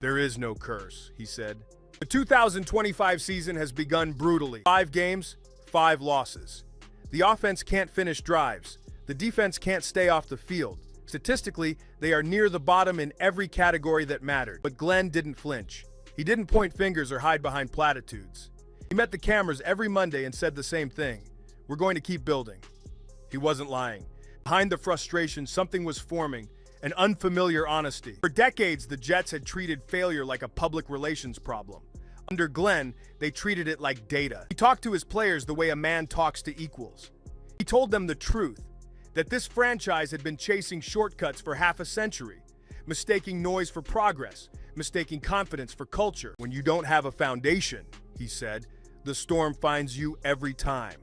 There is no curse, he said. The 2025 season has begun brutally. 5 games, 5 losses. The offense can't finish drives. The defense can't stay off the field. Statistically, they are near the bottom in every category that mattered. But Glenn didn't flinch. He didn't point fingers or hide behind platitudes. He met the cameras every Monday and said the same thing. We're going to keep building. He wasn't lying. Behind the frustration, something was forming, an unfamiliar honesty. For decades, the Jets had treated failure like a public relations problem. Under Glenn, they treated it like data. He talked to his players the way a man talks to equals. He told them the truth, that this franchise had been chasing shortcuts for half a century, mistaking noise for progress, mistaking confidence for culture. When you don't have a foundation, he said, the storm finds you every time.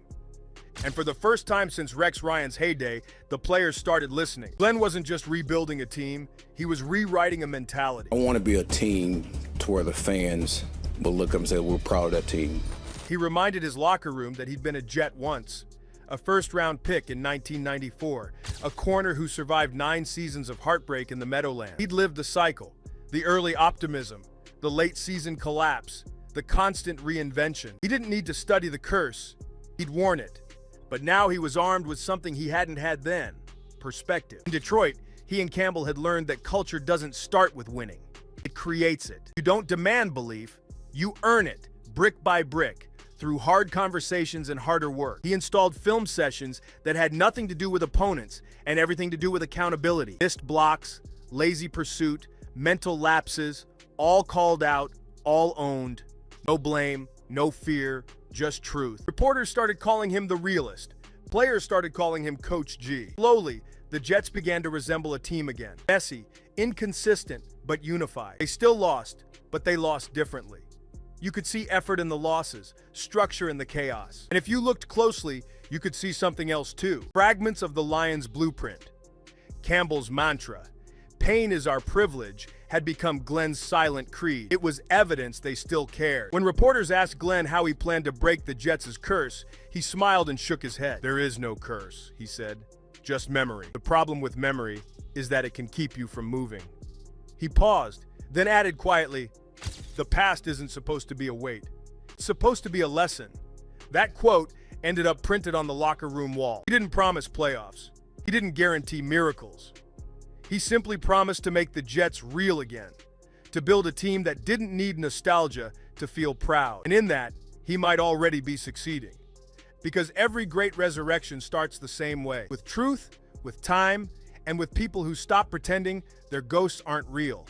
And for the first time since Rex Ryan's heyday, the players started listening. Glenn wasn't just rebuilding a team, he was rewriting a mentality. I want to be a team to where the fans will look up and say, we're proud of that team. He reminded his locker room that he'd been a Jet once, a first-round pick in 1994, a corner who survived 9 seasons of heartbreak in the Meadowlands. He'd lived the cycle, the early optimism, the late-season collapse, the constant reinvention. He didn't need to study the curse, he'd worn it. But now he was armed with something he hadn't had then, perspective. In Detroit, he and Campbell had learned that culture doesn't start with winning. It creates it. You don't demand belief, you earn it, brick by brick, through hard conversations and harder work. He installed film sessions that had nothing to do with opponents and everything to do with accountability. Missed blocks, lazy pursuit, mental lapses, all called out, all owned. No blame, no fear, just truth. Reporters started calling him the realist. Players started calling him Coach G. Slowly, the Jets began to resemble a team again. Messy, inconsistent, but unified. They still lost, but they lost differently. You could see effort in the losses, structure in the chaos. And if you looked closely, you could see something else too. Fragments of the Lions' blueprint. Campbell's mantra, pain is our privilege, had become Glenn's silent creed. It was evidence they still cared. When reporters asked Glenn how he planned to break the Jets' curse, he smiled and shook his head. There is no curse, he said, just memory. The problem with memory is that it can keep you from moving. He paused, then added quietly, the past isn't supposed to be a weight. It's supposed to be a lesson. That quote ended up printed on the locker room wall. He didn't promise playoffs. He didn't guarantee miracles. He simply promised to make the Jets real again, to build a team that didn't need nostalgia to feel proud. And in that, he might already be succeeding. Because every great resurrection starts the same way, with truth, with time, and with people who stop pretending their ghosts aren't real.